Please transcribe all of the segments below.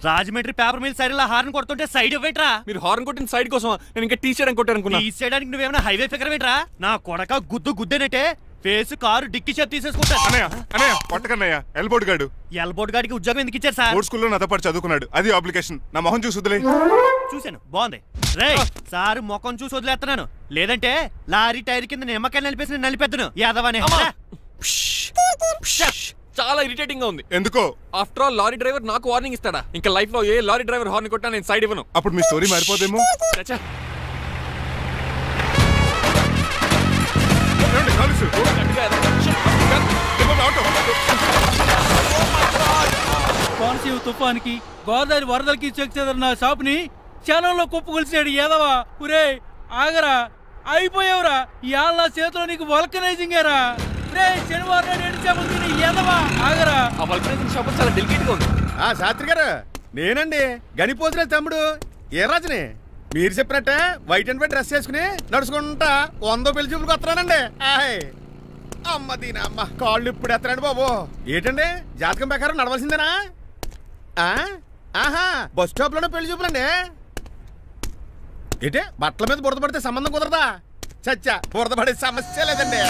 Rajahmundry paper mill side లో horn కొడుతుంటే side ఇవ్వట్రా. మీరు హార్న్ కొట్టిన సైడ్ కోసం నేను ఇంకా టీ చేయడానికి కొట్టారనుకున్నా. టీ చేయడానికి నువ్వేమైనా హైవే ఫిగర్ వేట్రా? నా కొడక గుద్దేనట్టే ఫేస్ కారు డిక్కి షేప్ తీసేసుకుంటాను. అన్నయ్య పట్టకన్నయ్య ఎల్బోర్డ్ గాడు. ఎల్బోర్డ్ గాడికి ఉద్యోగం ఎందుకు ఇచ్చారు సార్? బోర్డ్ స్కూల్లో నాతో పాటు చదువుకున్నాడు. అది అప్లికేషన్. నా మొహం చూసి వదిలే. చూశాను, బాగుంది. రే సారు ముఖం చూసి వదిలేస్తున్నాను, లేదంటే లారీ టైర్ కింద నిమ్మకాయలు నలిపేసి నలిపేద్దును యాదవనే. చాలా ఇరిటేటింగ్ గా ఉంది. ఎందుకో? ఆఫ్టర్ ఆల్ లారీ డ్రైవర్ నాకు వార్నింగ్ ఇస్తాడా? ఇంకా లైఫ్ లో ఏ లారీ డ్రైవర్ హార్న్ కొట్టా నేను సైడ్ ఇవ్వను. అప్పుడు మీ స్టోరీ మారిపోదేమో. కోనసీమ తుఫానికి గోదావరి వరదలకి చెక్ చెదరిన షాప్ ని క్షణంలో కుప్పకొలిసాడు ఏదవా. ఒరే ఆగరా, అయిపోయావురా. ఇవాళ నా చేతిలో నీకు వల్కనైజింగ్ ఏరా. రే శనివారం నాడు ఎండు చేపలు తిని ఏదవా ఆగరా. ఆ వల్కనైజింగ్ షాప్ చాలా డెలికేట్ గా ఉంది. శాస్త్రి గారు నేనండి, గనిపోతున్న తమ్ముడు ఏ రాజుని. మీరు చెప్పినట్టే వైట్ అండ్ వైట్ డ్రెస్ వేసుకుని నడుచుకుంటా 100 పెళ్లి చూపులకు వస్తున్నానండి. అమ్మ దీని అమ్మ కాళ్ళు ఇప్పుడు ఎత్తరండి బాబు. ఏంటండి జాతకం ప్రకారం నడవలసిందేనా? ఆహా బస్ స్టాప్ లోనే పెళ్లి చూపులండి. ఏంటే బట్టల మీద బురద పడితే సంబంధం కుదరదా? చచ్చా బురద పడే సమస్య లేదండి.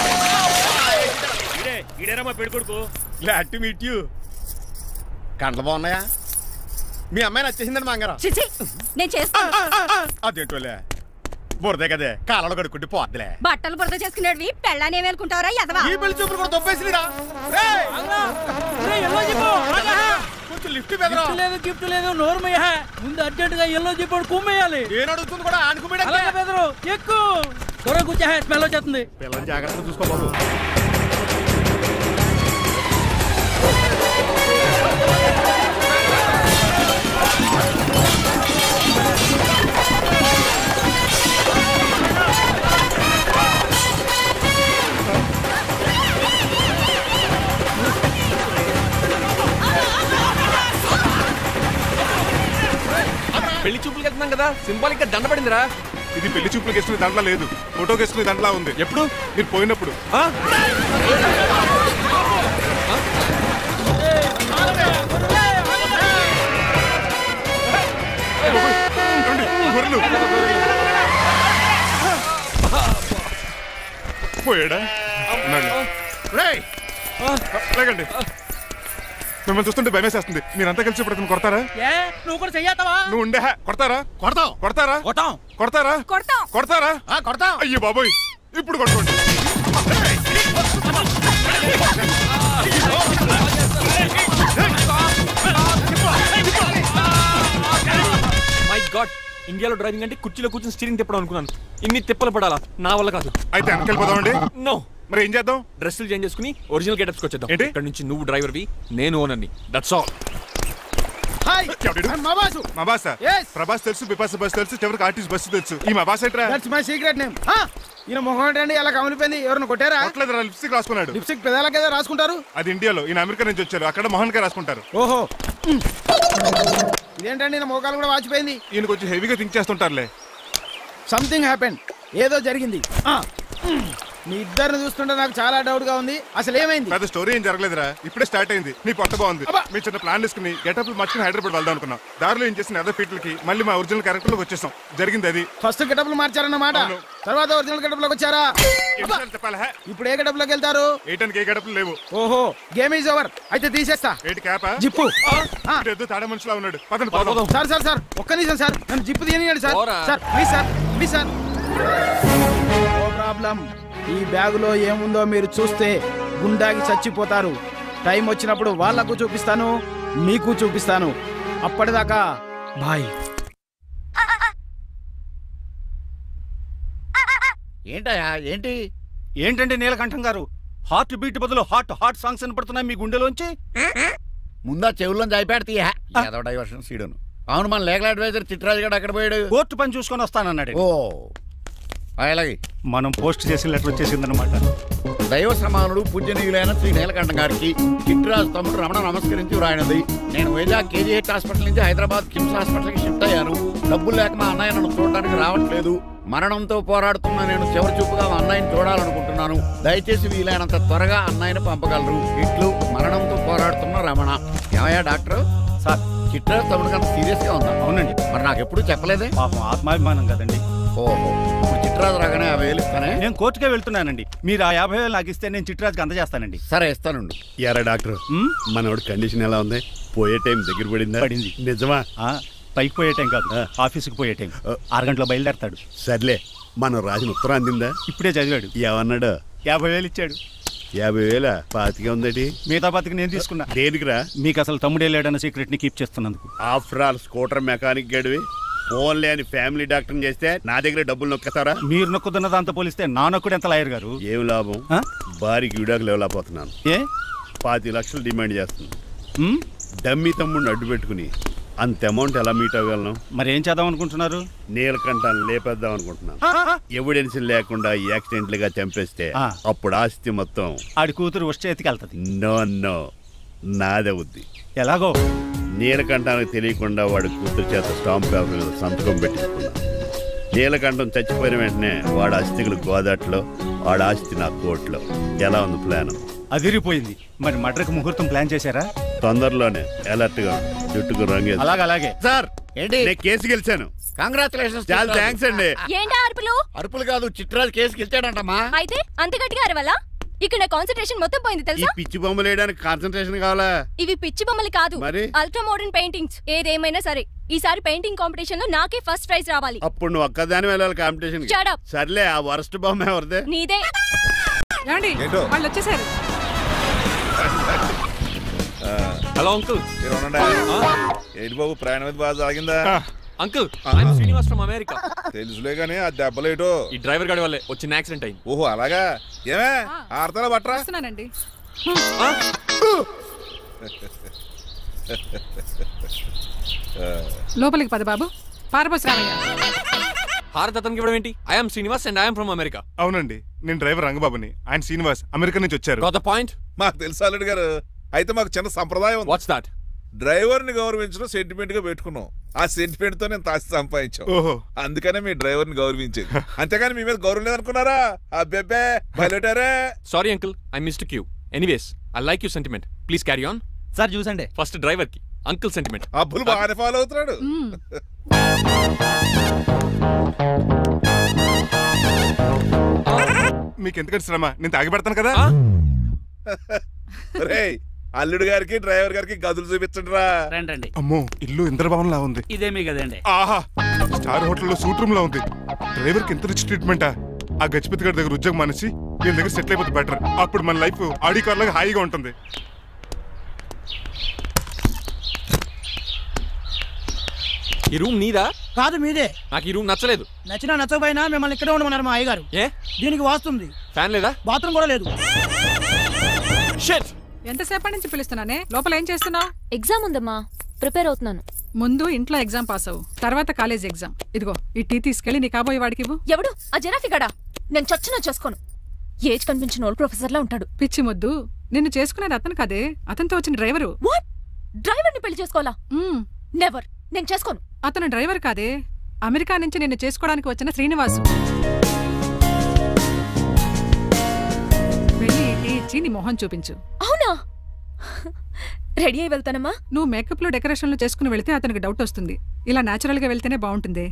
Glad to meet you. కండ్లు బాగున్నాయా? మీ అమ్మాయి నచ్చేసిందండి మంగారం. అదేంటోలే బురదే కదే కాలంలో కడుక్కుంటే పోద్దులే. బట్టలు బురద చేసుకునేవి పెళ్ళాన్ని ఏమేలుకుంటావరా ఎదవా? ఈ పెళ్లి చూపులు కూడా దొబ్బేసిరా. కొంచెం లిఫ్ట్ లేదు, గిఫ్ట్ లేదు, నోర్మయ్య. ముందు అర్జెంట్ గా ఎల్లో చెప్పాడు కుమ్మేయాలి. నేను అడుగుతుంది కూడా ఆనుకుమేడా ఎక్కువ త్వరగా కూర్చో, స్మెల్ వచ్చేస్తుంది. పిల్లలు జాగ్రత్తగా చూసుకో బాబు. పెళ్లి చూపులకి వెళ్తున్నాం కదా, సింబాలిక్ గా దండ పడిందిరా. ఇది పెళ్లి చూపులకు వేసుకునే దాంట్లో లేదు, ఫోటోకి వేసుకునే దాంట్లో ఉంది. ఎప్పుడు? మీరు పోయినప్పుడు. పోయాడా? లేకండి, మిమ్మల్ని చూస్తుంటే భయమేసేస్తుంది. మీరంతా కలిసి ఇప్పుడు అతను కొడతారా? నువ్వు కూడా చెయ్యతావా? నువ్వు ఉండే కొడతారా? కొడతాం కొడతారా? కొడతారా? కొడతారా? కొడతాం. అయ్యో బాబోయ్, ఇప్పుడు కొట్టుకోండి. మై గాడ్, ఇండియాలో డ్రైవింగ్ అంటే కుర్చీలో కూర్చొని స్టీరింగ్ తిప్పడం అనుకున్నాను. ఇన్ని తిప్పలు పడాలా? నా వల్ల కాదు. అయితే వెనకెళ్ళిపోదామండి. నో. మరి ఏం చేద్దాం? డ్రెస్సులు చేంజ్ చేసుకుని ఒరిజినల్ గెటప్స్ వచ్చేద్దాం. ఏంటి? ఇక్కడ నుంచి నువ్వు డ్రైవర్వి, నేను ఓనర్ని. That's all. హాయ్ మా బాసు. మా బాసా? Yes. ప్రభాస్ తెలుసు, బిపాస బస్ తెలుసు, చివరికి ఆర్టిస్ట్ బస్సు తెలుసు. ఈ మా బాస్ ఏంట్రా? That's my secret name. ఈయన మొహం ఏంటండి ఎలా కమిలిపోయింది? ఎవరిని కొట్టారా? కొట్టలేదురా, లిప్స్టిక్ రాసుకున్నాడు. లిప్స్టిక్ పెదాలకి ఏదో రాసుకుంటారు. అది ఇండియాలో, ఈయన అమెరికా నుంచి వచ్చారు. అక్కడ మోహన్ గారు రాసుకుంటారు. ఓహో, ఇదేంటండి నా మోకాలు కూడా వాచిపోయింది. ఈయన కొంచెం హెవీగా థింక్ చేస్తుంటారులే. సంథింగ్ హ్యాపెన్, ఏదో జరిగింది. మీ ఇద్దరిని చూస్తుంటే నాకు చాలా డౌట్ గా ఉంది. అసలు ఏమైంది? పెద్ద స్టోరీ ఏం జరగలేదురా, ఇప్పుడే స్టార్ట్ అయింది. నీ కొత్త బాగుంది. మేము చిన్న ప్లాన్ తీసుకుని గెటప్లు మార్చుకుని హైదరాబాద్ వెళ్దాం అనుకున్నాం. దారిలో ఏం చేసిన అదర్ ఫీట్లకి మళ్ళీ మా ఒరిజినల్ క్యారెక్టర్ లోకి వచ్చేసాం. జరిగింది అది. ఫస్ట్ గెటప్లు మార్చారన్నమాట, తర్వాత ఒరిజినల్ గెటప్ లోకి వచ్చారా? చెప్పాలా? ఇప్పుడు ఏ గెటప్ లోకి వెళ్తారు? ఏటానికి ఏ గెటప్లు లేవు. ఓహో, గేమ్ ఈజ్ ఓవర్. అయితే తీసేస్తా. ఏంటి క్యాపా? జిప్పు. తాడే మనుషులా ఉన్నాడు. పదండి. సార్ సార్ సార్ ఒక్క నిమిషం సార్, నన్ను జిప్పు తీయనియండి sir. Sir please sir, please sir. No problem. ఈ బ్యాగులో ఏముందో మీరు చూస్తే గుండాకి చచ్చిపోతారు. టైం వచ్చినప్పుడు వాళ్లకు చూపిస్తాను, మీకు చూపిస్తాను. అప్పటిదాకా బాయ్. ఏంటయ్యా? ఏంటంటే నీలకంఠం గారు, హార్ట్ బీట్ బదులు హాట్ సాంగ్స్ వినపడుతున్నాయి మీ గుండెలోంచి. ముందా చెవుల్లోంచి అయిపోయాడు తీయా ఏదో డైవర్షన్ సీడును. అవును, మన లీగల్ అడ్వైజర్ చిట్రాజు గారు అక్కడ పోయాడు. కోర్టు పని చూసుకొని వస్తానన్నాడు. ఓ అలాగే. మనం పోస్ట్ చేసిన లెటర్ వచ్చేసిందనమాట. దైవ సమానుడు పూజనీయులైన శ్రీ నీలకంఠం గారికి చిట్రాజు తమ్ముడు రమణ నమస్కరించి వ్రాయినది. నేను వైజాగ్ KGH హాస్పిటల్ నుంచి హైదరాబాద్ కిమ్స్ హాస్పిటల్కి షిఫ్ట్ అయ్యాను. డబ్బులు లేక మా అన్నయ్య నన్ను చూడడానికి రావట్లేదు. మరణంతో పోరాడుతున్న నేను చివరి చూపుగా మా అన్నయ్యని చూడాలనుకుంటున్నాను. దయచేసి వీలైనంత త్వరగా అన్నయ్యని పంపగలరు. ఇట్లు మరణంతో పోరాడుతున్న రమణ. ఏమయ్యా డాక్టర్? సార్, చిట్రాజు తమ్ముడికి అంత సీరియస్ గా ఉందా? అవునండి. మరి నాకు ఎప్పుడు చెప్పలేదే? పాపం ఆత్మాభిమానం కదండి. ఓహో, ఇప్పుడు చిట్రాజు రాగానే 50,000 ఇస్తానే. నేను కోర్టుకే వెళ్తున్నానండి. మీరు ఆ 50,000 నాకు ఇస్తే నేను చిట్రాజుకి అందజేస్తానండి. సరే ఇస్తానండి. ఎరా డాక్టర్, మనోడి కండిషన్ ఎలా ఉంది? పోయే టైం దగ్గర పడిందా? పడింది. నిజమా? పైకి పోయే టైం కాదు, ఆఫీస్కి పోయే టైం. 6 గంటలో బయలుదేరతాడు. సర్లే, మనం రాసిన ఉత్తరం అందిందా? ఇప్పుడే చదివాడు. ఏమన్నాడు? 50,000 ఇచ్చాడు. 50,000 పాతికే ఉందటి. మిగతా బతికి నేను తీసుకున్నా. దేనికిరా? మీకు అసలు తమ్ముడే లేడన్న సీక్రెట్ ని కీప్ చేస్తున్నందుకు. ఆఫ్టర్ ఆల్ స్కూటర్ మెకానిక్ గడివి ఫోన్ లేని ఫ్యామిలీ డాక్టర్ చేస్తే నా దగ్గర డబ్బులు నొక్కేస్తారా? మీరు నొక్కుతున్న దాంతో పోలిస్తే నా నొక్కుడు ఎంత లాయర్ గారు? ఏం లాభం? భారీకి విడాకులు ఇవ్వలేకపోతున్నాను. ఏ 25 లక్షలు డిమాండ్ చేస్తున్నాను. డమ్మి తమ్ముడిని అడ్డు పెట్టుకుని అంత అమౌంట్ ఎలా మీట్ అవ్వగలను? మరి ఏం చేద్దాం అనుకుంటున్నారు? నీలకంఠాన్ని లేపేద్దాం అనుకుంటున్నాను. ఎవిడెన్స్ లేకుండా యాక్సిడెంట్లుగా చంపేస్తే అప్పుడు ఆస్తి మొత్తం ఆడి కూతురు చేతికి వెళ్తుంది. నో నాదవుద్ది. ఎలాగో? నీలకంఠానికి తెలియకుండా వాడి కూతురు చేత స్టాంప్ పేపర్ మీద సంతకం పెట్టించుకున్నాను. నీలకంఠం చచ్చిపోయిన వెంటనే వాడి అస్థికులు గోదాట్లో, వాడి ఆస్తి నా కోర్టులో. ఎలా ఉంది ప్లాన్? అదిరిపోయింది. మరి మడ్రకు ముహూర్తం ప్లాన్ చేశారా? తొందరలోనే. అలర్ట్ గా జుట్టుకు రంగు. అలాగే సార్, ఏంటి? నేను కేసు గెలిచాను. కంగ్రాచులేషన్స్. చాలా థ్యాంక్స్ అండి. ఏంటా అరుపులు? అరుపులు కాదు, చిట్రాజు కేసు గెలిచాడంటమ్మా. అయితే అంత గట్టిగా అరవాలా? ఇక్కడ నా కాన్సంట్రేషన్ మొత్తం పోయింది ఈ తెలుసా? పిచ్చి బొమ్మలు వేయడానికి కాన్సన్ట్రేషన్ కావాలా? ఇవి పిచ్చి బొమ్మలు కాదు, మరి? Ultra modern paintings. ఏదేమైనా సరే ఈసారి పెయింటింగ్ కాంపిటీషన్ లో నాకే ఫస్ట్ ప్రైజ్ రావాలి. అప్పుడు నువ్వు ఒక్కదాని వెళ్ళాలి కాంపిటీషన్. Shut up. సర్లే, ఆ వరస్ట్ బొమ్మ ఎవరిదే? నీదే. వాళ్ళు వచ్చేసారు. Hello uncle. ఏంటి బాబు, ప్రయాణం అయితే బాగా సాగిందా? Uncle, I'm Srinivas from America. తెలుసులే గానీ ఆ దెబ్బలేటో ఈ డ్రైవర్ గాడి వల్లే వచ్చిన యాక్సిడెంట్ అయింది. ఓహో అలాగా? ఏమే ఆడతారా బట్రా? వస్తున్నానండి. లోపలికి పద బాబు. పారబోస్ రామయ్య. హారత్ అతనికి ఇవ్వడం ఏంటి? I'm Srinivas and I'm from America. అవునండి, నేను డ్రైవర్ రంగబాబుని. ఆయన శ్రీనివాస్ అమెరికా నుంచి వచ్చారు. Got the point? మాకు తెలుసు అల్లుడు గారు. అయితే మాకు చిన్న సంప్రదాయం ఉంది. What's that? డ్రైవర్ ని గౌరవించడం సెంటిమెంట్ గా పెట్టుకున్నాం. ఆ సెంటిమెంట్ తో నేను తాసి సంపాదించాం. ఓహో, అందుకనే మీ డ్రైవర్ ని గౌరవించేది. అంతేగాని మీ మీద గౌరవం లేదనుకున్నారా? అబ్బెబ్బే బయలుటారే. Sorry uncle, I missed you. Anyways, I like you sentiment. Please carry on. Sir చూసండి. ఫస్ట్ డ్రైవర్ కి అంకుల్ సెంటిమెంట్. అబ్బులు బాగానే ఫాలో అవుతున్నాడు. మీకు ఎందుకంటే శ్రమ, నేను తాగి పెడతాను కదా. రేయ్, అల్లుడు గారికి డ్రైవర్ గారికి గదులు చూపించండి రా. రండి. అమ్మో, ఇల్లు ఇంద్రభవన్ లా ఉంది. ఇదేమీ కదండి. ఆహా, స్టార్ హోటల్లో సూట్ రూమ్ లా ఉంది. డ్రైవర్ కి ఎంత రిచ్ ట్రీట్మెంటా? ఆ గజపతి గారి దగ్గర ఉద్యోగం మానేసి వీళ్ళ దగ్గర సెటిల్ అయిపోతే బెటర్. అప్పుడు మన లైఫ్ ఆడి కార్ లాగా హాయిగా ఉంటుంది. ఈ రూమ్ నీదా? కాదు, మీదే. నాకు ఈ రూమ్ నచ్చలేదు. నచ్చినా నచ్చకపోయినా మిమ్మల్ని ఇక్కడే ఉండమన్నారు మా అయ్యగారు. ఏ దీనికి వాస్తుంది. ఫ్యాన్ లేదా? బాత్రూమ్ కూడా లేదు. షిట్. ఎంతసేపటి నుంచి పిలుస్తున్నానే? లోపల ఏం చేస్తున్నావు? ఎగ్జామ్ ఉందమ్మా, ప్రిపేర్ అవుతున్నాను. ముందు ఇంట్లో ఎగ్జామ్ పాస్ అవ్వు, తర్వాత కాలేజ్ ఎగ్జామ్. ఇదిగో ఈ టీ తీసుకెళ్లి నీ కాబోయే వాడికి ఇవ్వు. ఎవడు ఆ జరాఫీ గడా? నేను చచ్చినా చేసుకోను. ఏజ్ కనిపించిన ఓల్డ్ ప్రొఫెసర్ లా ఉంటాడు. పిచ్చి ముద్దు, నిన్ను చేసుకునేది అతను కాదే, అతనితో వచ్చిన డ్రైవరు. వాట్? డ్రైవర్ ని పెళ్లి చేసుకోవాలా? నెవర్, నేను చేసుకోను. అతను డ్రైవర్ కాదే, అమెరికా నుంచి నిన్ను చేసుకోవడానికి వచ్చిన శ్రీనివాసు. వెళ్ళి టీ ఇచ్చి నీ మొహం చూపించు. అవునా? రెడీ అయి వెళ్తానమ్మా. నువ్వు మేకప్ లో డెకరేషన్లు చేసుకుని వెళితే అతనికి డౌట్ వస్తుంది. ఇలా నేచురల్ గా వెళ్తేనే బాగుంటుంది.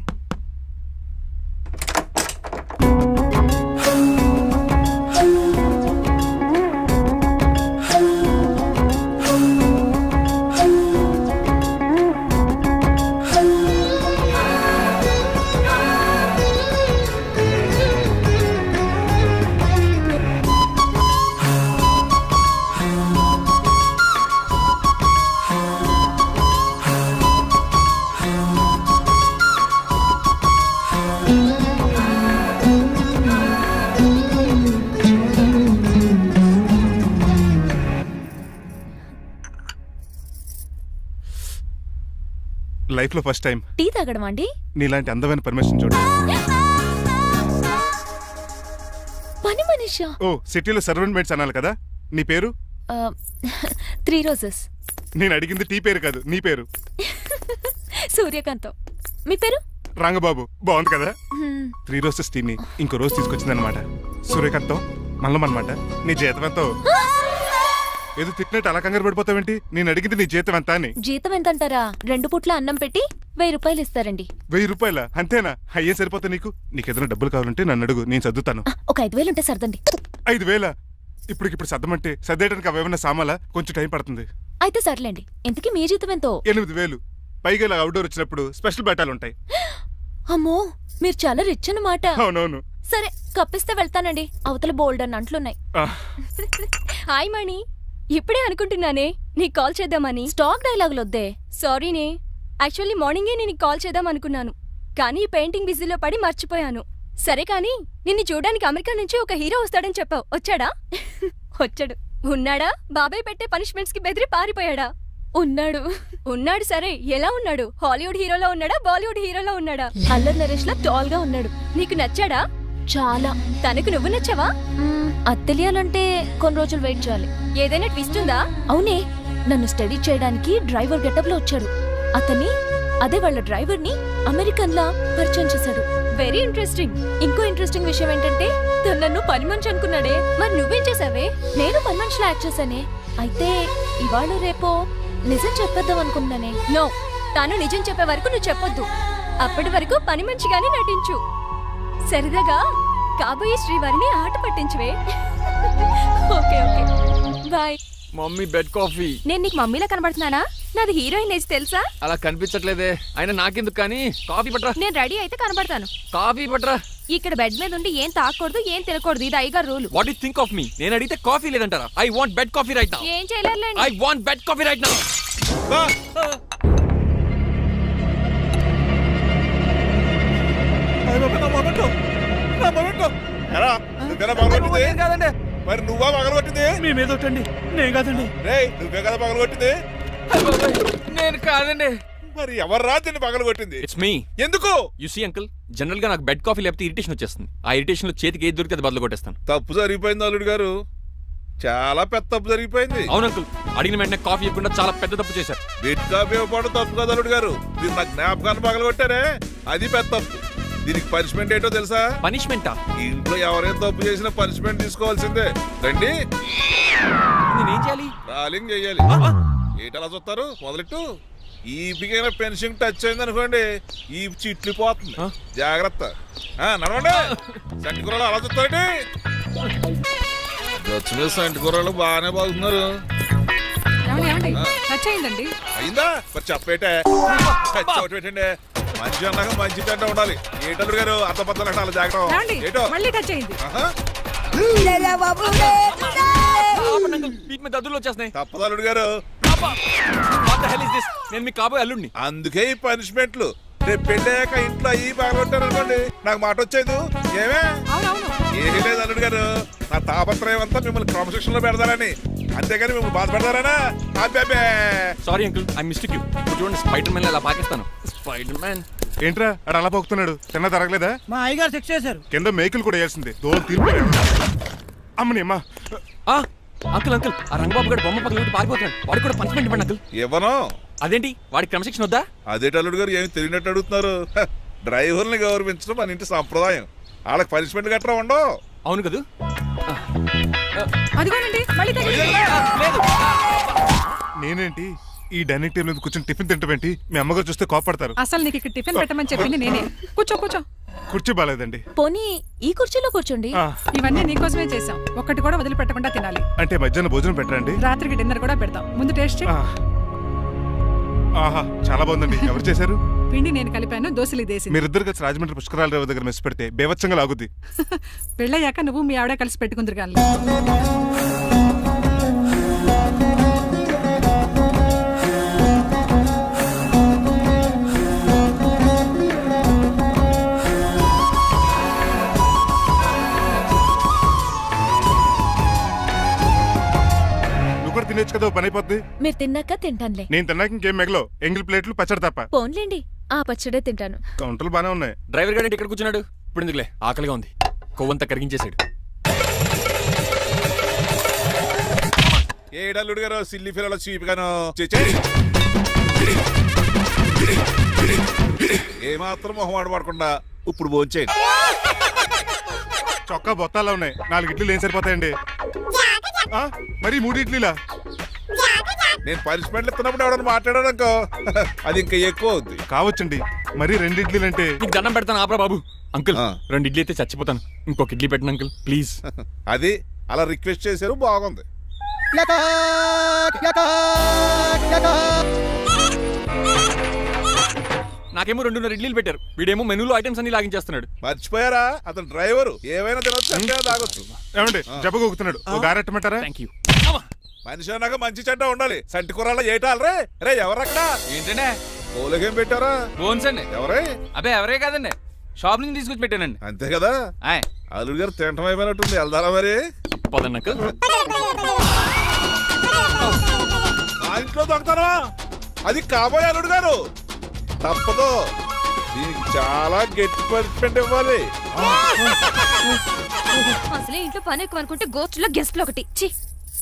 లైఫ్ లో ఫస్ట్ టైం టీ తాగడం అండి. నీలాంటి అందమైన పర్మిషన్ చూడు. పని మనిషా? ఓ, సిటీలో సర్వెంట్ మేట్స్ అనాలి కదా. నీ పేరు? 3 రోజెస్. నేను అడిగింది టీ పేరు కాదు, నీ పేరు. సూర్యకాంతం. మీ పేరు? రంగబాబు. బాగుంది కదా. 3 రోజెస్ టీని ఇంకో రోజు తీసుకొచ్చింది అనమాట. సూర్యకాంతం మల్లం అనమాట. నీ జీతం ఎంతో? ఏదో తిట్టినట్టు అలా కంగారు పడిపోతావేంటి? నేను అడిగింది నీ జీతం ఎంత అని. జీతం ఎంత అంటారా? 2 పూట్ల అన్నం పెట్టి 1000 రూపాయలు ఇస్తారండి. 1000 రూపాయల? అంతేనా? అయ్యే సరిపోతా నీకు? నీకేదైనా డబ్బులు కావాలంటే నన్ను అడుగు, నేను చదువుతాను. ఒక 5000 ఉంటే సర్దండి. 5000? ఇప్పుడు సర్దమంటే సర్దేయడానికి అవేమన్నా సామాలా? కొంచెం టైం పడుతుంది. అయితే సర్లేండి. ఇంతకీ మీ జీతం ఎంతో? 8000. పైగా ఇలా అవుట్డోర్ వచ్చినప్పుడు స్పెషల్ బట్టాలు ఉంటాయి. అమ్మో, మీరు చాలా రిచ్ అన్నమాట. అవునవును. సరే, కప్పిస్తే వెళ్తానండి. అవతల బోల్డ్ అన్న అంట్లున్నాయి. హాయ్ మణి, ఇప్పుడే అనుకుంటున్నానే నీకు కాల్ చేద్దామని. స్టాక్ డైలాగులు వద్దే. సారీనే, యాక్చువల్లీ మార్నింగే నేను కాల్ చేద్దాం అనుకున్నాను, కానీ పెయింటింగ్ బిజీలో పడి మర్చిపోయాను. సరే కానీ నిన్ను చూడడానికి అమెరికా నుంచి ఒక హీరో వస్తాడని చెప్పావు, వచ్చాడా? వచ్చాడు. ఉన్నాడా? బాబాయ్ పెట్టే పనిష్మెంట్స్ కి బెదిరి పారిపోయాడా? ఉన్నాడు. సరే, ఎలా ఉన్నాడు? హాలీవుడ్ హీరోలో ఉన్నాడా, బాలీవుడ్ హీరోలో ఉన్నాడా? అల్లరి నరేష్ లా టాల్ గా ఉన్నాడు. నీకు నచ్చాడా? చాలా. తనకు నువ్వు నచ్చావా? అది తెలియాలంటే కొన్ని రోజులు వెయిట్ చేయాలి. ఏదైనా ట్విస్ట్ ఉందా? అవునే, నన్ను స్టడీ చేయడానికి డ్రైవర్ గెటప్ లో వచ్చాడు. అదే వాళ్ళ డ్రైవర్ ని అమెరికన్ లా పరిచయం చేశాడు. Very interesting. ఇంకో ఇంట్రెస్టింగ్ విషయం ఏంటంటే తను నన్ను పని మనిషి అనుకున్నాడే. మరి నువ్వేం చేసావే? నేను పని మనిషిలా యాక్ట్ చేశానే. అయితే ఇవాళ రేపో నిజం చెప్పేద్దాం అనుకున్నానే. నో, తాను నిజం చెప్పే వరకు నువ్వు చెప్పొద్దు. అప్పటి వరకు పని మంచిగానే నటించు. సరదాగా కాబోయే శ్రీవారిని ఆట పట్టించువే. Okay okay, bye. Mummy bed coffee. నేను నీకు మమ్మీలా కనబడుతున్నానా? నాది హీరోయిన్ ఏజ్ తెలుసా? అలా కనిపించట్లేదే. అయినా నాకెందుకు కానీ, కాఫీ పట్రా. నేను రెడీ అయితే కనబడతాను. కాఫీ పట్రా. ఇక్కడ బెడ్ మీద ఉండి ఏం తాకూడదు, ఏం తినకూడదు. ఇది అయ్యగారు rule. What you think of me? నేను అడిగితే కాఫీ లేదంటారా? I want bed coffee right now. ఏం చేయలేరులేండి. I want bed coffee right now. కాదండి, మరి నువ్వా పగలగొట్టింది? మేమేదోటండి. నేను కాదండి. నువ్వే కదా పగలగొట్టింది? నేను కాదండి. మరి ఎవర్రా దీన్ని పగలగొట్టింది? It's me. ఎందుకు? యు సీ అంకుల్, జనరల్ గా నాకు బెడ్ కాఫీ లేకపోతే ఇరిటేషన్ వచ్చేస్తుంది. ఆ ఇరిటేషన్ లో చేతికి ఏది దొరికితే అది బదులు కొట్టేస్తాను. తప్పు జరిగిపోయింది అల్లుడు గారు, చాలా పెద్ద తప్పు జరిగిపోయింది. అవును అంకుల్, అడిగిన వెంటనే కాఫీ ఇవ్వకుండా చాలా పెద్ద తప్పు చేశారు. బెడ్ కాఫీ ఇవ్వడం తప్పు కదా అల్లుడు గారు, మీరు నా జ్ఞాపకాన్ని పగలగొట్టారే, అది పెద్ద తప్పు. దీనికి పనిష్మెంట్ ఏంటో తెలుసా? పనిష్మెంటా? ఇంట్లో ఎవరైనా తప్పు చేసినా పనిష్మెంట్ తీసుకోవాల్సిందే. రండి. నేనేం చేయాలి? రాలింగ్ చెయ్యాలి. ఏంటలా చూస్తారు? మొదలెట్టు. ఈ బిగైన పెన్షన్ టచ్ అయింది అనుకోండి, ఈ చిట్లు పోతుంది. జాగ్రత్త. నడవండి. సంటి కూరలు అలా చూస్తారండి. గచ్చు మీద సంటి కూరలు బాగానే బాగుతున్నారు. అయిందా? మరి చెప్పేటే పెట్టండి. మంచి అన్నాక మంచి తింటా ఉండాలి. ఏటల్లుడు గారు అర్థపత్రాలు అలా జాగ్రత్త. ఏటో తప్పదల్లుడు గారు. నేను మీకు కాబోయే అల్లుడిని. అందుకే ఈ పనిష్మెంట్లు. రేపు పెళ్ళాక ఇంట్లో అయ్యి బాగుంటారు అనుకోండి, నాకు మాట వచ్చేది ఏమే? ఏమీ లేదు అల్లుడు గారు, నా తాపత్రయం అంతా మిమ్మల్ని క్రమశిక్షణలో పెడతారని, అంతేగాని మిమ్మల్ని బాధ పెడతారనా? అబ్బే. Sorry uncle, I mistake you. చూడండి, స్పైడర్ మ్యాన్ అలా పాకిస్తాను. స్పైడర్ మ్యాన్ ఏంట్రా అడు అలా పోతున్నాడు? తిన్నా తరగలేదా? మా అయ్యగారు శిక్ష చేశారు. కింద మేకులు కూడా వేయాల్సిందే. దోలు తీర్పు. అమ్మని అమ్మా. అంకుల్ అంకుల్, ఆ రంగబాబు గారు బొమ్మ పక్కన పారిపోతున్నాడు. వాడికి కూడా పనిష్మెంట్ ఇవ్వండి అంకుల్. ఇవ్వను. అదేంటి, వాడికి క్రమశిక్షణ వద్దా? అదేంటి అల్లుడు గారు ఏమి తెలియనట్టు అడుగుతున్నారు? డ్రైవర్ని గౌరవించడం మన ఇంటి సంప్రదాయం. వాళ్ళకి పనిష్మెంట్ గట్రా ఉండవు. అవును కదా. నేనేంటి ఈ డైనింగ్ టేబుల్ మీద కూర్చొని టిఫిన్ తింటామేంటి? మీ అమ్మగారు చూస్తే కోపడతారు. అసలు నీకు ఇక్కడ టిఫిన్ పెట్టమని చెప్పింది నేనే. కూర్చో. కుర్చీ బాలేదండి. పోనీ ఈ కుర్చీలో కూర్చోండి. ఇవన్నీ నీకోసమే చేసాం. ఒక్కటి కూడా వదిలిపెట్టకుండా తినాలి. అంటే మధ్యాహ్నం భోజనం పెట్టండి, రాత్రికి డిన్నర్ కూడా పెడతాం. ముందు టేస్ట్ చేయి. ఆహా, చాలా బాగుందండి. ఎవరు చేశారు? పిండి నేను కలిపాను, దోశలు దేశం. మీరిద్దరు కలిసి రాజమండ్రి పుష్కరాల రేవు దగ్గర మెస్ పెడితే బేవచ్చంగా లాగుద్ది. పెళ్ళయ్యాక నువ్వు మీ ఆవిడ కలిసి పెట్టుకుందరు కానీ. తినేచ్చు కదా, పని అయిపోద్ది. మీరు తిన్నాక తింటానులే. నేను తిన్నాక ఇంకేం మిగలవు. ఎంగిల్ ప్లేట్లు పచ్చడి తప్ప. పోన్లేండి, ఆ పచ్చడే తింటాను. కౌంటర్లు బానే ఉన్నాయి. డ్రైవర్ గారు ఇక్కడ కూర్చున్నాడు. ఇప్పుడు ఎందుకులే, ఆకలిగా ఉంది. కొవ్వంతా కరిగించేశాడు. ఏడల్లుడు గారు సిల్లి ఫిల్లలో చీపిగాను ఏమాత్రం మొహమాట పడకుండా ఇప్పుడు భోంచేయండి. చొక్కా బొత్తాలా ఉన్నాయి. 4 ఇడ్లీలు ఏం సరిపోతాయండి? మరి 3 ఇడ్లీలా? నేను పనిష్మెంట్లు ఇస్తున్నప్పుడు ఎవడన్నా మాట్లాడాడు అనుకో అది ఇంకా ఎక్కువ అవుద్ది. కావచ్చండి, మరి 2 ఇడ్లీలు అంటే. నీకు దండం పెడతాను ఆపరా బాబు. అంకుల్ 2 ఇడ్లీ అయితే చచ్చిపోతాను, ఇంకొక ఇడ్లీ పెట్టండి అంకుల్ ప్లీజ్. అది అలా రిక్వెస్ట్ చేశారు, బాగుంది. నాకేమో 2.5 ఇడ్లీలు పెట్టారు, వీడేమో మెనూలో ఐటమ్స్ అన్ని లాగించేస్తున్నాడు. మర్చిపోయారా, అతను డ్రైవరు, ఏమైనా తినొచ్చు తాగొచ్చు. ఏమండి జబ్బగొక్కుతున్నాడు, ఓ గారెట్టమంటారా? మనిషి అన్నాక మంచి చెడ్డ ఉండాలి. సంటి కూరలో ఏటాలరే. రే ఎవరక్కడ? ఏంటంటే పోలకేం పెట్టారా? బోన్స్ అండి. ఎవరే? అబ్బే ఎవరే కాదండి, షాప్ నుంచి తీసుకొచ్చి పెట్టానండి. అంతే కదా, అల్లుడు గారు తింటం అయిపోయినట్టుంది. వెళ్దారా మరి? పదన్నక ఆ ఇంట్లో దొంగతనా? అది కాబోయే అల్లుడు గారు. తప్పదు, దీనికి చాలా గట్టి పనిష్మెంట్ ఇవ్వాలి. అసలే ఇంట్లో పని ఎక్కువ అనుకుంటే గోస్ట్లో గెస్ట్లు ఒకటి. చి,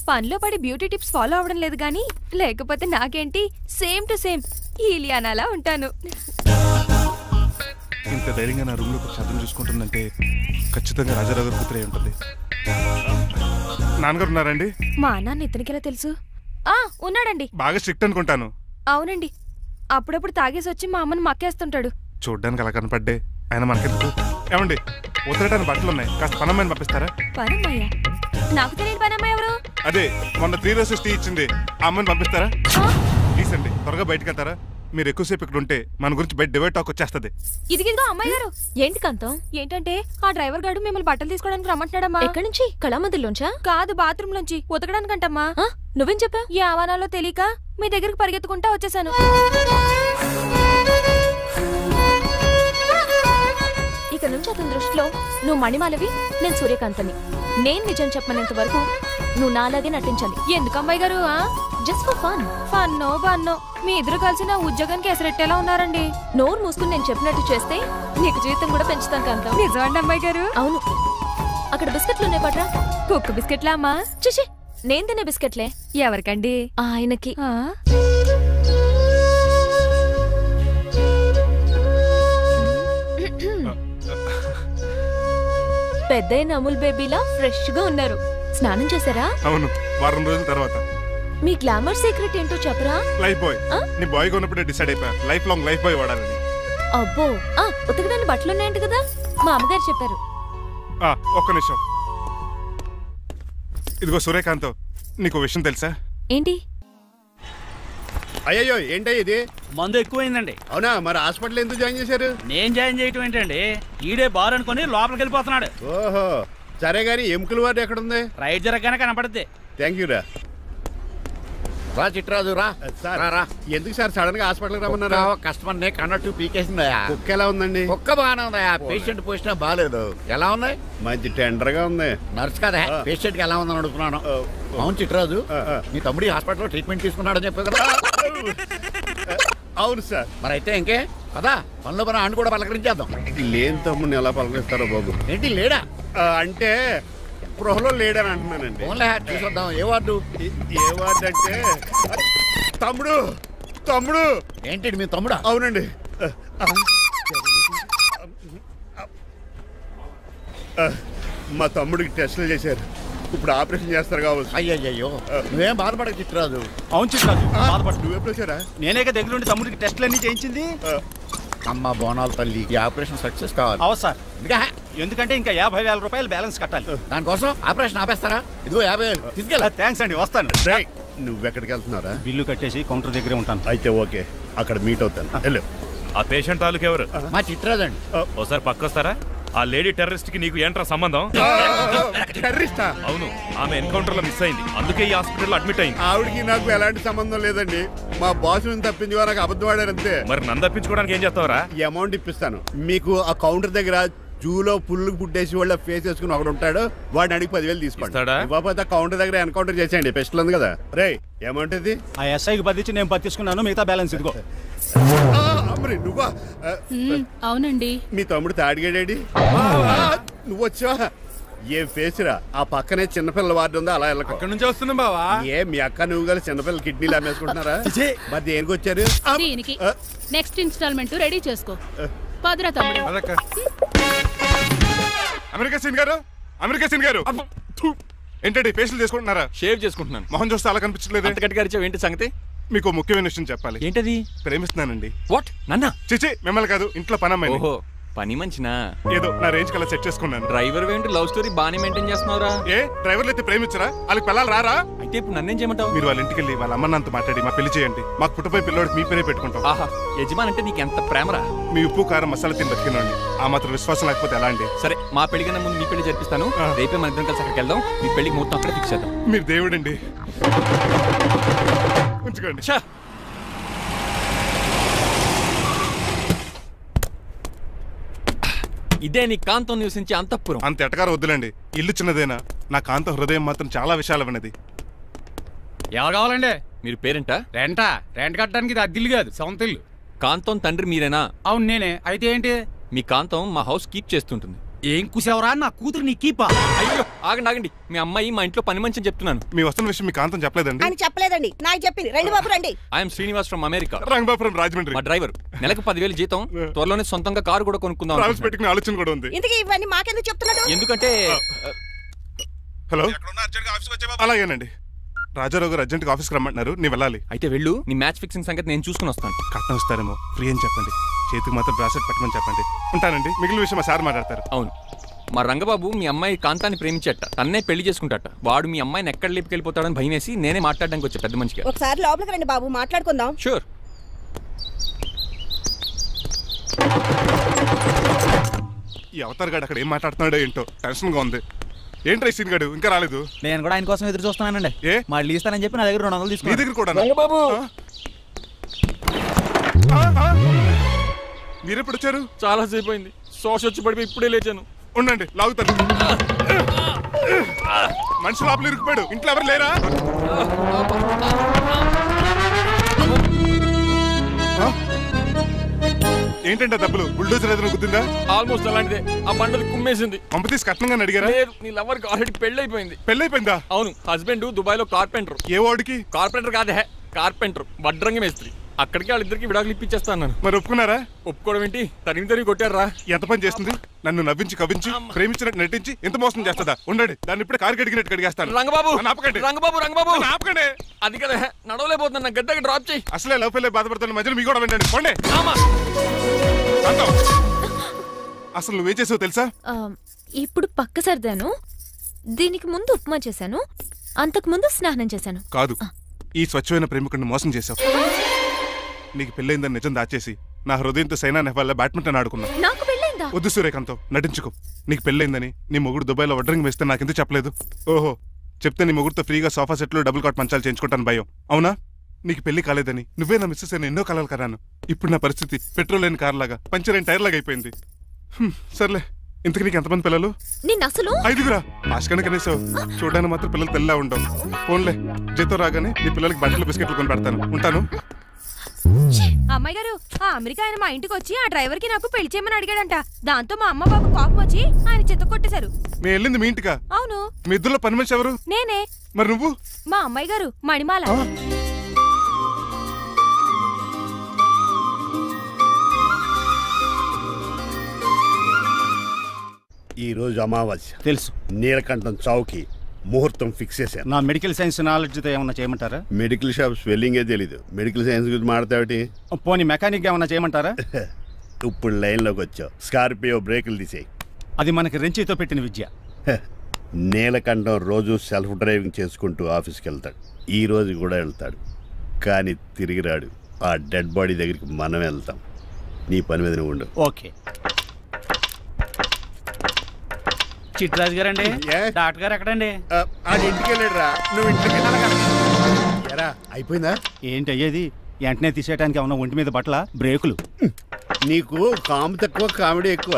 పనిలో పడి బ్యూటీ టిప్స్ ఫాలో అవ్వడం లేదు గానీ, లేకపోతే నాకేంటి సేమ్ టు సేమ్ ఈలియానాలా ఉంటాను. ఇంత ధైర్యంగా నా రూమ్ లో శబ్దం చూసుకుంటుందంటే ఖచ్చితంగా రాజారావు గారు కూతురే ఉంటుంది. నాన్నగారు ఉన్నారండి? మా నాన్న ఇతనికెలా తెలుసు? ఉన్నాడండి. బాగా స్ట్రిక్ట్ అనుకుంటాను. అవునండి, అప్పుడప్పుడు తాగేసి వచ్చి మా అమ్మని మక్కేస్తుంటాడు. చూడ్డానికి అలా కనపడ్డే ఆయన మనకెందుకు? ఏమండి ఉతరటానికి బట్టలు ఉన్నాయి, కాస్త పనమ్మాయిని పంపిస్తారా? పనమ్మయ్య? నాకు తెలియని పనమ్మాయి ఎవరు? అదే మొన్న 3 రోజెస్ టీ ఇచ్చింది, ఆ అమ్మని పంపిస్తారా? ప్లీజ్ అండి, త్వరగా బయటకు వెళ్తారా? మీరు ఎక్కువసేపు ఇక్కడ ఉంటే మన గురించి బయట డివైడ్ టాక్ వచ్చేస్తుంది. ఇదిగిదిగో అమ్మాయి గారు. ఏంటి కాంతం? ఏంటంటే ఆ డ్రైవర్ గారు మిమ్మల్ని బట్టలు తీసుకోవడానికి రమ్మంటున్నాడమ్మా. ఎక్కడి నుంచి? కళామందిలోంచా? కాదు, బాత్రూమ్ లోంచి ఉతకడానికంటమ్మా. నువ్వేం చెప్పావు? ఈ ఆవానాలో తెలియక మీ దగ్గరికి పరిగెత్తుకుంటా వచ్చేసాను. ఇక నుంచి అతని దృష్టిలో నువ్వు మణిమాలవి, నేను సూర్యకాంతని. నేను నిజం చెప్పనంత వరకు నువ్వు నాలాగే నటించాలి. ఎందుకు అమ్మాయి గారు? Just for fun. ఫన్నో బన్నో మీ ఇద్దరు కలిసి నా ఉద్యోగానికి ఎసరెట్టేలా ఉన్నారండి. నోరు మూసుకుని నేను చెప్పినట్టు చేస్తే నీకు జీవితం కూడా పెంచుతాను కాంతం. నిజమండి అమ్మాయి గారు? అవును. అక్కడ బిస్కెట్లు ఉన్నాయి పట్రా. కుక్క బిస్కెట్లా అమ్మా? చూసి నేను తినే బిస్కెట్లే. ఎవరికండి? ఆయనకి. పెద్దయిన అమూల్ బేబీలా ఫ్రెష్ గా ఉన్నారు. స్నానం చేశారా? అవును, వారం రోజుల తర్వాత. మీ గ్లామర్ సీక్రెట్ ఏంటో చెప్పరా? Life boy. నీ బాయ్ గా ఉన్నప్పుడే డిసైడ్ అయిపోయా లైఫ్ లాంగ్ లైఫ్ బాయ్ వాడాలని. అబ్బో, ఉతకడానికి బట్టలు ఉన్నాయంట కదా, మా అమ్మగారు చెప్పారు. ఒక్క నిమిషం. ఇదిగో సూర్యకాంత్, నీకు విషయం తెలుసా? ఏంటి? అయ్యో ఏంటి ఇది? మందు ఎక్కువైందండి. అవునా, మరి హాస్పిటల్ ఎందుకు జాయిన్ చేశారు? నేను జాయిన్ చేయటం ఏంటండి, ఈడే బార్ అనుకుని లోపలికి వెళ్ళిపోతున్నాడు. ఓహో, సరే గానీ ఎముకల వార్డు ఎక్కడుంది? రైట్ జరగగానే కనపడుద్ది. థ్యాంక్ యూ రా. రా చిట్రాజు రా. ఎందుకు సార్ సడన్ గా హాస్పిటల్ రమ్మన్నారా? కస్టమర్ నే కన్నట్టు పీకేసిందయా. కుక్క ఎలా ఉందండి? కుక్క బాగానే ఉందయా, పేషెంట్ పొజిషన్ బాగాలేదు. ఎలా ఉంది? మంచి టెండర్ గా ఉంది. నర్స్ కదా, పేషెంట్ కి ఎలా ఉందని అడుగుతున్నాను. అవును చిట్రాజు, మీ తమ్ముడి హాస్పిటల్లో ట్రీట్మెంట్ తీసుకున్నాడని చెప్పారు కదా? అవును సార్. మరి అయితే ఇంకే కదా, పనిలో పని ఆండు కూడా పలకరించేద్దాం. లేని తమ్ముడిని ఎలా పలకరిస్తారో బాబు. ఏంటి లేడా? అంటే గృహలో లేడని అంటున్నానండి. చూసొద్దాం. ఏ వార్డు? ఏ వార్డు అంటే తమ్ముడు. తమ్ముడు ఏంటి మీ తమ్ముడా? అవునండి. మా తమ్ముడికి టెస్టులు చేశారు, ఇప్పుడు ఆపరేషన్ చేస్తారు కావచ్చు. అయ్యయ్యో, నువ్వేం బాధపడక చిట్రాజు. అవును చిట్రాజు, బాధపడు. నువ్వు ఎప్పుడు వచ్చారా? నేనే దగ్గర నుండి తమ్ముడికి టెస్టులు అన్ని చేయించింది. అమ్మ బోనాల తల్లి, ఈ ఆపరేషన్ సక్సెస్ కావాలి. అవు సార్, ఎందుకంటే ఇంకా 50,000 రూపాయలు బ్యాలెన్స్ కట్టాలి. దానికోసం ఆపరేషన్ ఆపేస్తారా? ఇదిగో 50,000 తీసుకెళ్ళా. థ్యాంక్స్ అండి, వస్తాను. నువ్వెక్కడికి వెళ్తున్నారా? బిల్లు కట్టేసి కౌంటర్ దగ్గరే ఉంటాను. అయితే ఓకే, అక్కడ మీట్ అవుతాను. వెళ్ళు. ఆ పేషెంట్ తాలూకు ఎవరు? మా చిట్రాజు అండి. ఓసారి పక్కొస్తారా? ఆ లేడీ టెర్రరిస్ట్ కి నీకు ఏంట్రా సంబంధం? టెర్రరిస్టా? అవును, ఆమె ఎన్కౌంటర్ లో మిస్ అయింది, అందుకే ఈ హాస్పిటల్ అడ్మిట్ అయింది. ఆవిడికి నాకు ఎలాంటి సంబంధం లేదండి. మా బాస్ నుంచి తప్పించుకో, నాకు అబద్ధం ఆడారంతే. మరి నన్ను తప్పించుకోవడానికి ఏం చేస్తావరా? ఈ అమౌంట్ ఇప్పిస్తాను మీకు. ఆ కౌంటర్ దగ్గర జూలో పుల్లు పుట్టేసి వాళ్ళ ఫేస్ వేసుకుని ఒకడు ఉంటాడు, వాడిని అడిగి 10,000 తీసుకోండి. ఇవ్వకపోతే కౌంటర్ దగ్గర ఎన్కౌంటర్ చేసేయండి. పెస్టల్ ఉంది కదా. రే అమౌంట్ ఇది? ఆ ఎస్ఐకి బదిలించి నేను తీసుకున్నాను, మిగతా బ్యాలెన్స్ ఇదిగో. నువ్వా? అవునండి. మీ తమ్ముడు తాడిగాడేడి? నువ్వు వచ్చావా? ఏ ఫేస్ రా. ఆ పక్కనే చిన్నపిల్లల వార్డు ఉందా, అలా వెళ్ళకు. అక్కడ నుంచి వస్తున్నా బావా. ఏ మీ అక్క నువ్వు కలిసి చిన్నపిల్లల కిడ్నీలు అమ్మేసుకుంటున్నారా? మరి దేనికి వచ్చారు? దీనికి నెక్స్ట్ ఇన్స్టాల్మెంట్ రెడీ చేసుకో. పదరా తమ్ముడు. అమెరికా సీన్ గారు, అమెరికా సీన్ గారు, ఏంటండి ఫేషియల్ చేసుకుంటున్నారా? షేవ్ చేసుకుంటున్నాను. మొహం చూస్తే అలా కనిపించలేదు. అంత గట్టిగా అరిచావు, ఏంటి సంగతి? మీకు ముఖ్యమైన విషయం చెప్పాలి. ఏంటది? ప్రేమిస్తున్నానండి. వాట్? నన్నా? చిచి, మిమ్మల్ని కాదు, ఇంట్లో పనమ్మాయి. ఓహో, పని మంచినా? ఏదో నా రేంజ్ కల్లా సెట్ చేసుకున్నాను. డ్రైవర్ ఏంటి లవ్ స్టోరీ బాగానే మెయింటైన్ చేస్తున్నావురా? ఏ డ్రైవర్లు అయితే ప్రేమించరా? వాళ్ళకి పిల్లలు రారా? అయితే ఇప్పుడు నన్నేం చేయమంటావు? మీరు వాళ్ళ ఇంటికి వెళ్ళి వాళ్ళ అమ్మ నాన్నతో మాట్లాడి మా పెళ్లి చేయండి. మాకు పుట్టపోయి పిల్లోడికి మీ పేరే పెట్టుకుంటాం. ఆహా, యజమాన్ అంటే నీకు ఎంత ప్రేమరా? మీ ఉప్పు కారం మసాలా తిని బతికినండి. ఆ మాత్రం విశ్వాసం లేకపోతే ఎలా అండి? సరే, మా పెళ్లి కన్నా ముందు మీ పెళ్లి జరిపిస్తాను. రేపే మన ఇద్దరం కలిసి అక్కడికి వెళ్దాం. మీ పెళ్లికి మొత్తం అక్కడ ఫిక్స్ చేద్దాం. మీరు దేవుడండి. ఉంచుకోండి. ఇదే నీ కాంతం నివసించే అంతఃపురం. అంత ఎటకారం వద్దులండి. ఇల్లు చిన్నదేనా, నా కాంత హృదయం మాత్రం చాలా విశాలమైనది. ఎవరు కావాలండి? మీరు పేరెంటా? రెంటా? రెంట్ కట్టడానికి ఇది అద్దిల్లు కాదు, సొంత ఇల్లు. కాంతం తండ్రి మీరేనా? అవును నేనే. అయితే ఏంటి? మీ కాంతం మా హౌస్ కీప్ చేస్తుంటుంది. ఏం కూసావరా? నా కూతురు నీ కీపా? అయ్యో ఆగండి ఆగండి, మీ అమ్మాయి మా ఇంట్లో పని మంచి చెప్తున్నాను. మీ వస్తున్న విషయం మీ కాంతం చెప్పలేదండి? అని చెప్పలేదండి, నాకు చెప్పింది. రండి బాబు రండి. I'm Srinivas from America. Rangababu from Rajahmundry. మా డ్రైవర్. నెలకు 10,000 జీతం. త్వరలోనే సొంతంగా కారు కూడా కొనుక్కుందాం పెట్టుకునే ఆలోచన కూడా ఉంది. ఇంతకీ ఇవన్నీ మాకెందుకు చెప్తున్నాడు? ఎందుకంటే హలో, అలాగేనండి. రాజారావు గారు అర్జెంట్గా ఆఫీస్కి రమ్మంటున్నారు, నీ వెళ్ళాలి. అయితే వెళ్ళు, నీ మ్యాచ్ ఫిక్సింగ్ సంగతి నేను చూసుకుని వస్తాను. కట్నం ఇస్తారేమో, ఫ్రీ అని చెప్పండి. చేతికి మాత్రం బ్రాసెట్ పెట్టమని చెప్పండి. ఉంటానండి. మిగిలిన విషయం మా సార్ మాట్లాడతారు. అవును, మా రంగబాబు మీ అమ్మాయి కాంతాన్ని ప్రేమించట, తన్నే పెళ్లి చేసుకుంటాట. వాడు మీ అమ్మాయిని ఎక్కడ లేపుకెళ్ళిపోతాడని భయం వేసి నేనే మాట్లాడడానికి వచ్చా పెద్ద మంచిగా. ఒకసారి లోపలికి రండి బాబు, మాట్లాడుకుందాం. షూర్. ఈ అవతార్ గాడు అక్కడ ఏం మాట్లాడుతున్నాడో ఏంటో టెన్షన్ గా ఉంది. ఏంట్రా సీన్ గాడు ఇంకా రాలేదు? నేను కూడా ఆయన కోసం ఎదురు చూస్తున్నానండి. ఏ మళ్ళీ ఇస్తానని చెప్పి నా దగ్గర 200 తీసుకున్నా. మీ దగ్గర కూడా? రంగబాబు మీరెప్పుడు వచ్చారు? చాలా సేపు అయింది. సోష వచ్చి పడిపోయి ఇప్పుడే లేచాను. ఉండండి, లాగుతాను. మనిషి లోపల ఇరుక్కుపోయాడు. ఇంట్లో ఎవరు లేరా? ఏంటంటే డబ్బులు బుల్డోజర్ ఏదైనా గుద్దిందా? ఆల్మోస్ట్ అలాంటిదే. ఆ బండలు కుమ్మేసింది. పంప తీసి కట్నంగా అడిగారా? లేదు, నీ లవర్ కి ఆల్రెడీ పెళ్ళైపోయింది. పెళ్ళైపోయిందా? అవును, హస్బెండ్ దుబాయ్ లో కార్పెంటర్. ఏ వాడికి? కార్పెంటర్ కాదే, కార్పెంటర్, వడ్రంగి మేస్త్రి. అక్కడికి వాళ్ళిద్దరికి విడాకులు ఇప్పించేస్తా అన్నాను. మరి ఒప్పుకున్నారా? ఒప్పుకోవడం ఏంటి, తరిమి కొట్టారా. ఎంత పని చేస్తుంది? నన్ను నవ్వించి కవించి ప్రేమించినట్టు నటించి ఎంత మోసం చేస్తుందా? ఉండండి, దాన్ని ఇప్పుడే కారు కడిగినట్టు కడిగేస్తాను. రంగబాబు ఆపకండి. రంగబాబు ఆపకండి. అది కదా, నడవలేకపోతున్నా, నా గడ్డకి డ్రాప్ చేయి. అసలే లవ్ ఫెయిల్ బాధపడుతున్న మధ్యలో మీ కూడా వినండి. పోండి. అసలు నువ్వేం చేసావు తెలుసా? ఇప్పుడు పక్క సర్దాను, దీనికి ముందు ఉప్మా చేశాను, అంతకు ముందు స్నానం చేశాను. కాదు, ఈ స్వచ్ఛమైన ప్రేమికుడిని మోసం చేశావు. నీకు పెళ్ళైందని నిజం దాచేసి నా హృదయంతో సైనా నెహ్వాల్ బ్యాడ్మింటన్ ఆడుకున్నా. నాకు పెళ్ళైందా? వద్దు సూర్యకాంతం, నటించుకో. నీకు పెళ్ళైందని నీ మొగుడు దుబాయ్లో వడ్రంగి వేస్తే నాకెందుకు చెప్పలేదు? ఓహో, చెప్తే నీ మొగుడుతో ఫ్రీగా సోఫా సెట్లు డబుల్ కాట్ మంచాలు చేయించుకుంటాను భయం. అవునా? నీకు పెళ్లి కాలేదని నువ్వే నా మిస్సెస్ అని ఎన్నో కలలు కరాను. ఇప్పుడు నా పరిస్థితి పెట్రోల్ లేని కార్ లాగా, పంచర్ అయిన టైర్ లాగా అయిపోయింది. సర్లే, ఇంతకు నీకు ఎంతమంది పిల్లలు? నేను అసలు 5గురా. ఆశకన్నా కనీసం చూడడానికి మాత్రం పిల్లలు తెల్లా ఉండవు. ఫోన్లే, జీతం రాగానే నీ పిల్లలకి బట్టలు బిస్కెట్లు కొని పెడతాను. ఉంటాను. అమ్మాయి గారు, ఆ అమెరికా ఆయన మా ఇంటికి వచ్చి ఆ డ్రైవర్ కి నాకు పెళ్లి చేయమని అడిగాడంట. దాంతో మా అమ్మ బాబు కోపం వచ్చి ఆయన చెత్త కొట్టేశారు. మేము వెళ్ళింది మీ ఇంటికా? అవును. మీ ఇద్దరులో పని మనిషి ఎవరు? నేనే. మరి నువ్వు? మా అమ్మాయి గారు మణిమాల. ఈ రోజు అమావాస్య తెలుసు. నీలకంఠం చౌకి ముహూర్తం ఫిక్స్ చేశాను. నా మెడికల్ సైన్స్ నాలెడ్జ్తో ఏమన్నా చేయమంటారా? మెడికల్ షాప్ స్పెల్లింగే తెలీదు, మెడికల్ సైన్స్ గురించి మాట్లాడతావిటి? పోనీ మెకానిక్ ఏమన్నా చేయమంటారా? ఇప్పుడు లైన్లోకి వచ్చావు. స్కార్పియో బ్రేకులు తీసేయి. అది మనకి రెంచితో పెట్టిన విద్య. నీలకంఠం రోజు సెల్ఫ్ డ్రైవింగ్ చేసుకుంటూ ఆఫీస్కి వెళ్తాడు. ఈ రోజు కూడా వెళ్తాడు, కానీ తిరిగి రాడు. ఆ డెడ్ బాడీ దగ్గరికి మనం వెళ్తాం. నీ పని మీద నువ్వు ఉండు. ఓకే. చిట్రాజు గారండి, డాక్టర్ గారు ఎక్కడండి? ఇంటికి వెళ్ళాడు రా. నువ్వు ఇంటికి ఎరా అయిపోయిందా? ఏంటి అయ్యేది? వెంటనే తీసేయడానికి ఏమన్నా ఒంటి మీద బట్టల బ్రేకులు? నీకు కాము తక్కువ, కామెడీ ఎక్కువ.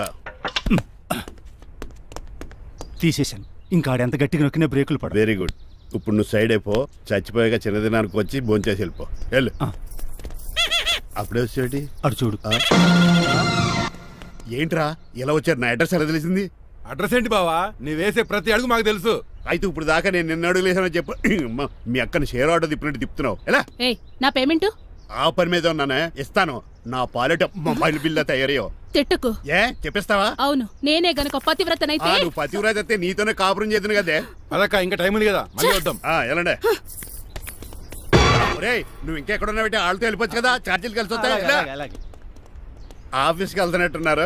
తీసేశాను. ఇంకా ఆడెంత గట్టిగా నొక్కిన బ్రేకులు పడ. Very good. ఇప్పుడు నువ్వు సైడ్ అయిపో. చచ్చిపోయాక చిన్నదినానికి వచ్చి భోంచేసి వెళ్ళిపో. వెళ్ళు. అప్పుడే వచ్చేటి అటు చూడు. ఏంట్రా ఇలా వచ్చారు? నా అడ్రస్ ఎలా తెలిసింది? అడ్రస్ ఏంటి బావా? నీ వేసే ప్రతి అడుగు మాకు తెలుసు. అయితే ఇప్పుడు దాకా నేను నిన్న అడుగులేసానని చెప్పు. మీ అక్కని షేర్ ఆర్డర్ తిప్పినట్టు తిప్పుతున్నావు ఎలా? నా పేమెంట్ ఆ పని మీద ఉన్నానే ఇస్తాను. నా పాలెట మొబైల్ బిల్ల తయారయ్యో. తిట్టుకు ఏ చెప్పిస్తావా? అవును, నేనే గనక పతివ్రతనైతే. నువ్వు పతివ్రత అయితే నీతోనే కాపురం చేద్దును కదే. అదక్క ఇంకా టైం ఉంది కదా, మళ్ళీ వద్దాం. ఎలాండే నువ్వు ఇంకెక్కడున్నా పెట్టి వాళ్ళతో వెళ్ళిపోవచ్చు కదా, ఛార్జీలు కలిసి వస్తాయి. ఆఫీస్కి వెళ్తున్నట్టున్నారు?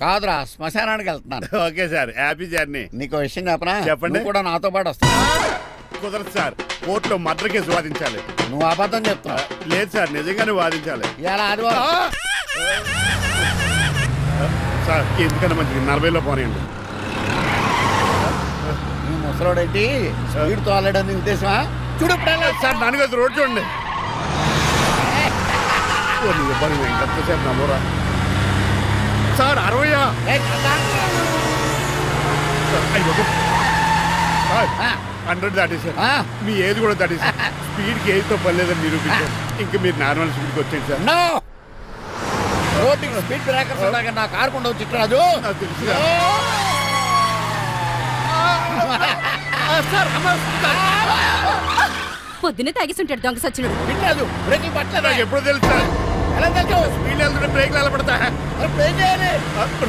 కాదురా, శ్మశానానికి వెళ్తున్నాను. Okay sir, happy journey. నీకు విషయం చెప్పనా? చెప్పండి. కూడా నాతో పాటు వస్తా. కుదరదు సార్, కోర్టులో మర్డర్ కేసు వాదించాలి. నువ్వు అబద్ధం చెప్తున్నావు. లేదు సార్, నిజంగానే వాదించాలి. ఇలా ఆదివారం సార్ ఎందుకన్నా మంచిది 40లో పోనీయండి. నీ ముసలోడేంటి స్పీడ్ తోలడని ఉద్దేశమా? చూడు సార్ నాన్నగారు రోడ్ చూడండి. ఎంతసేపు నమ్మరా సార్? 60 100 దాటేసారు. మీ ఏది కూడా దాటేసారు. స్పీడ్కి ఏదితో పని లేదని నిరూపించారు. ఇంకా మీరు నార్మల్ స్పీడ్కి వచ్చేది సార్. రోడ్డుకి స్పీడ్ బ్రేకర్స్ ఉండగా నా కారు కొండ చిట్టరాజు. పొద్దున్నే తాగిస్తుంటాడు దొంగ సచ్చినుడు. వినలేదు, బ్రేకింగ్ పట్టలేదు. నాకు ఎప్పుడు తెలుసు సార్? ఎలా తెలుసు? స్పీడ్ వెళ్తుంటే బ్రేక్లు ఎలా పడతా?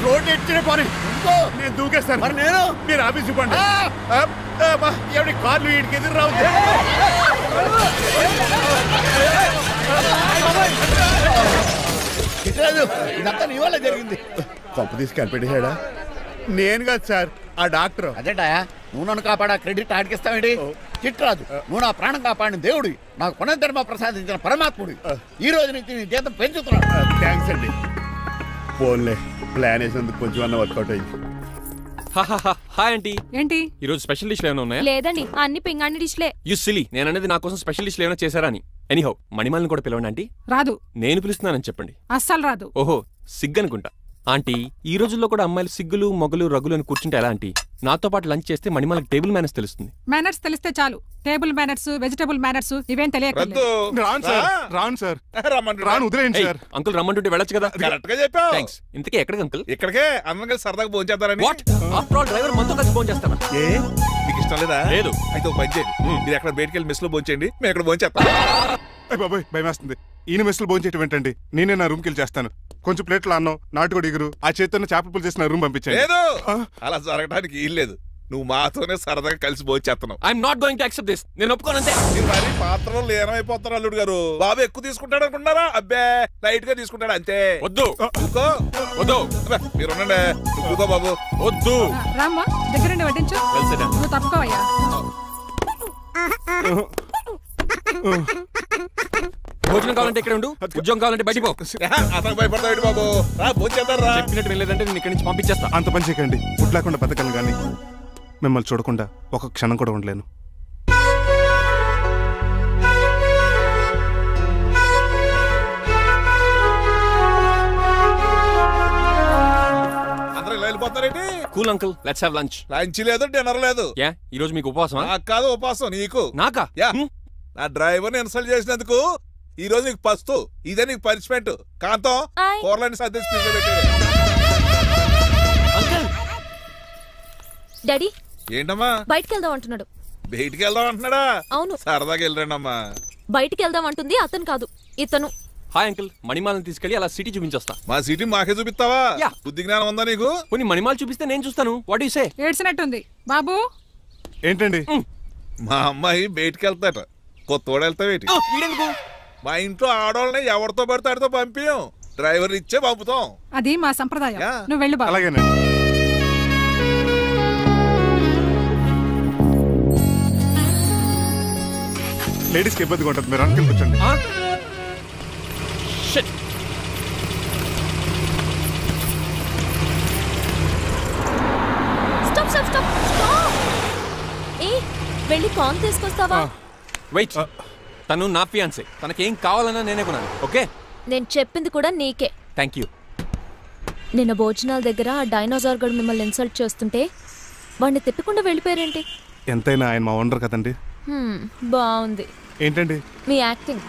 రోడ్డు ఎట్టిన పోనీ నేను దూకేస్తాను. మరి నేను మీరు ఆఫీస్ ఇవ్వండి. ఎవరి కార్లు వీడికి ఎదురు రావు. ఇదంతా నీ వల్ల జరిగింది. తప్పు తీసి కనిపెట్టేశాడా? నేను కాదు సార్, ఆ డాక్టర్. అదేటా నువ్వు నన్ను కాపాడా క్రెడిట్ ఆడికిస్తావేంటి? చిట్రాజు, నువ్వు నా ప్రాణం కాపాడిన దేవుడి, నాకు పునర్ధర్మ ప్రసాదించిన పరమాత్ముడి. ఈ రోజు నుంచి నీ జీతం పెంచుతున్నాడు. థ్యాంక్స్ అండి. ఫోన్లే, ప్లాన్ వేసినందుకు కొంచెం అన్న వర్కౌట్ అయ్యింది. Hi aunty. ఏంటి ఈరోజు స్పెషల్ డిష్లు ఏమైనా ఉన్నాయా? లేదండి, అన్ని పింగాణి డిష్లే. యు సిలీ, నేను అనేది నా కోసం స్పెషల్ డిష్లు ఏమైనా చేశారా అని. ఎనీహౌ, మణిమాలని కూడా పిలవండి ఆంటీ. రాదు. నేను పిలుస్తున్నానని చెప్పండి. అస్సలు రాదు. ఓహో, సిగ్గనుకుంటా. ఆంటీ, ఈ రోజుల్లో కూడా అమ్మాయిలు సిగ్గులు మొగలు రగులు అని కూర్చుంటే ఎలా ఆంటీ? నాతో పాటు లంచ్ చేస్తే మణిమాలకి టేబుల్ మేనర్స్ తెలుస్తుంది. మేనర్స్ తెలిస్తే చాలు. టేబుల్ మేనర్స్, వెజిటబుల్ మేనర్స్ ఇవేం తెలియదు. అంకుల్ రమ్మంటుంటే వెళ్ళొచ్చు కదా. కరెక్ట్ గా చెప్పావు. థాంక్స్. ఇంతకీ ఎక్కడికి అంకుల్? ఇక్కడికే అందరం కలిసి సరదాగా భోజనం చేద్దారని. వాట్? ఆఫ్టర్ ఆల్ డ్రైవర్ మనతో కలిసి భోజనం చేస్తారా? ఏ మీకు ఇష్టం లేదా? లేదు. అయితే ఒక పని చేయండి, మీరు ఎక్కడ బయటికి వెళ్ళి మెస్ లో భోజనం చేయండి, మేము ఇక్కడ భోజనం చేస్తాం. బాబాయ్ భయమేస్తుంది. ఈయన మెస్లో భోజనం చేయటం ఏంటండి? నేనే నా రూమ్కి వెళ్ళి చేస్తాను. కొంచెం ప్లేట్లో అన్నం, నాటుకోడి ఇగురు, ఆ చేతితో చేపల పులుసు చేసిన రూమ్ పంపించాను. లేదు, అలా జరగడానికి ఏం లేదు. నువ్వు మాతోనే సరదాగా కలిసి భోజనం చేస్తున్నావు. I'm not going to accept this. నేను ఒప్పుకోనంతే. మీరు మరి పాత్రలో లీనమైపోతారు అల్లుడు గారు. బాబు ఎక్కువ తీసుకుంటాడు అనుకున్నారా? అబ్బే, లైట్ గా తీసుకుంటాడు అంతే. వద్దు వద్దు, మీరు ఉండండి. కూకో బాబు. వద్దు. రామ్మా, దగ్గరండి వడ్డించు. నువ్వు తప్పుకోవయ్యా. భోజనం కావాలంటే ఇక్కడ ఉండు, ఉద్యోగం కావాలంటే బయటికి పో. అతను భయపడతాడు బాబు. రా భోజనం చేద్దాం. చెప్పినట్టు వెళ్ళలేదంటే నేను ఇక్కడి నుంచి పంపించేస్తా. అంత పని చేయకండి. ఫుడ్ లేకుండా బతకలను కానీ మిమ్మల్ని చూడకుండా ఒక క్షణం కూడా ఉండలేను. Cool uncle, let's have lunch. Lunch లేదు, డిన్నర్ లేదు. యా, ఈ రోజు మీకు ఉపవాసమా? నాకు కాదు ఉపవాసం, నీకు. నాకా? యా, నా డ్రైవర్ ని ఇన్సల్ట్ చేసినందుకు ఈ రోజు నీకు పస్తు. ఇదే నీకు పనిష్మెంట్. కాంతం కూరలని సర్దేసి ఫ్రిడ్జ్ లో పెట్టాడు. డాడీ ఏంటమ్మా బయటికి వెళ్దాం అంటున్నాడు. బయటికి వెళ్దాం అంటున్నాడా? అవును. సరదాగా వెళ్ళరండమ్మా. బయటికి వెళ్దాం అంటుంది అతను కాదు, ఇతను. హాయ్ అంకుల్, మణిమాలను తీసుకెళ్లి అలా సిటీ చూపించొస్తా. మా సిటీ మాకే చూపిస్తావా? బుద్ధి జ్ఞానం ఉందా నీకు? కొన్ని మణిమాలు చూపిస్తే నేను చూస్తాను. What you say? ఏడ్చినట్టుంది బాబు. ఏంటండి? మా అమ్మాయి బయటికి వెళ్తాట. కొత్తోడు వెళ్తావేటి? మా ఇంట్లో ఆడవాళ్ళని ఎవరితో పడితే ఆడితో పంపించాం. డ్రైవర్ ఇచ్చే పంపుతాం. అది మా సంప్రదాయం. నువ్వు వెళ్ళు బాబు. అలాగేనండి. లేడీస్కి ఇబ్బందిగా ఉంటుంది, మీరు అనుకుని కూర్చోండి. Stop stop stop stop. ఏ వెళ్ళి కాన్ తీసుకొస్తావా? వెయిట్, తను నా ఫియాన్సీ. తనకేం కావాలన్నా నేనే కొనాలి. ఓకే, నేను చెప్పింది కూడా నీకే. Thank you. నిన్న భోజనాల దగ్గర ఆ డైనోసార్ గడు మిమ్మల్ని ఇన్సల్ట్ చేస్తుంటే వాడిని తిప్పకుండా వెళ్ళిపోయారేంటి? ఎంతైనా ఆయన మా ఓనర్ కదండి. బాగుంది. ఏంటండి మీ యాక్టింగ్?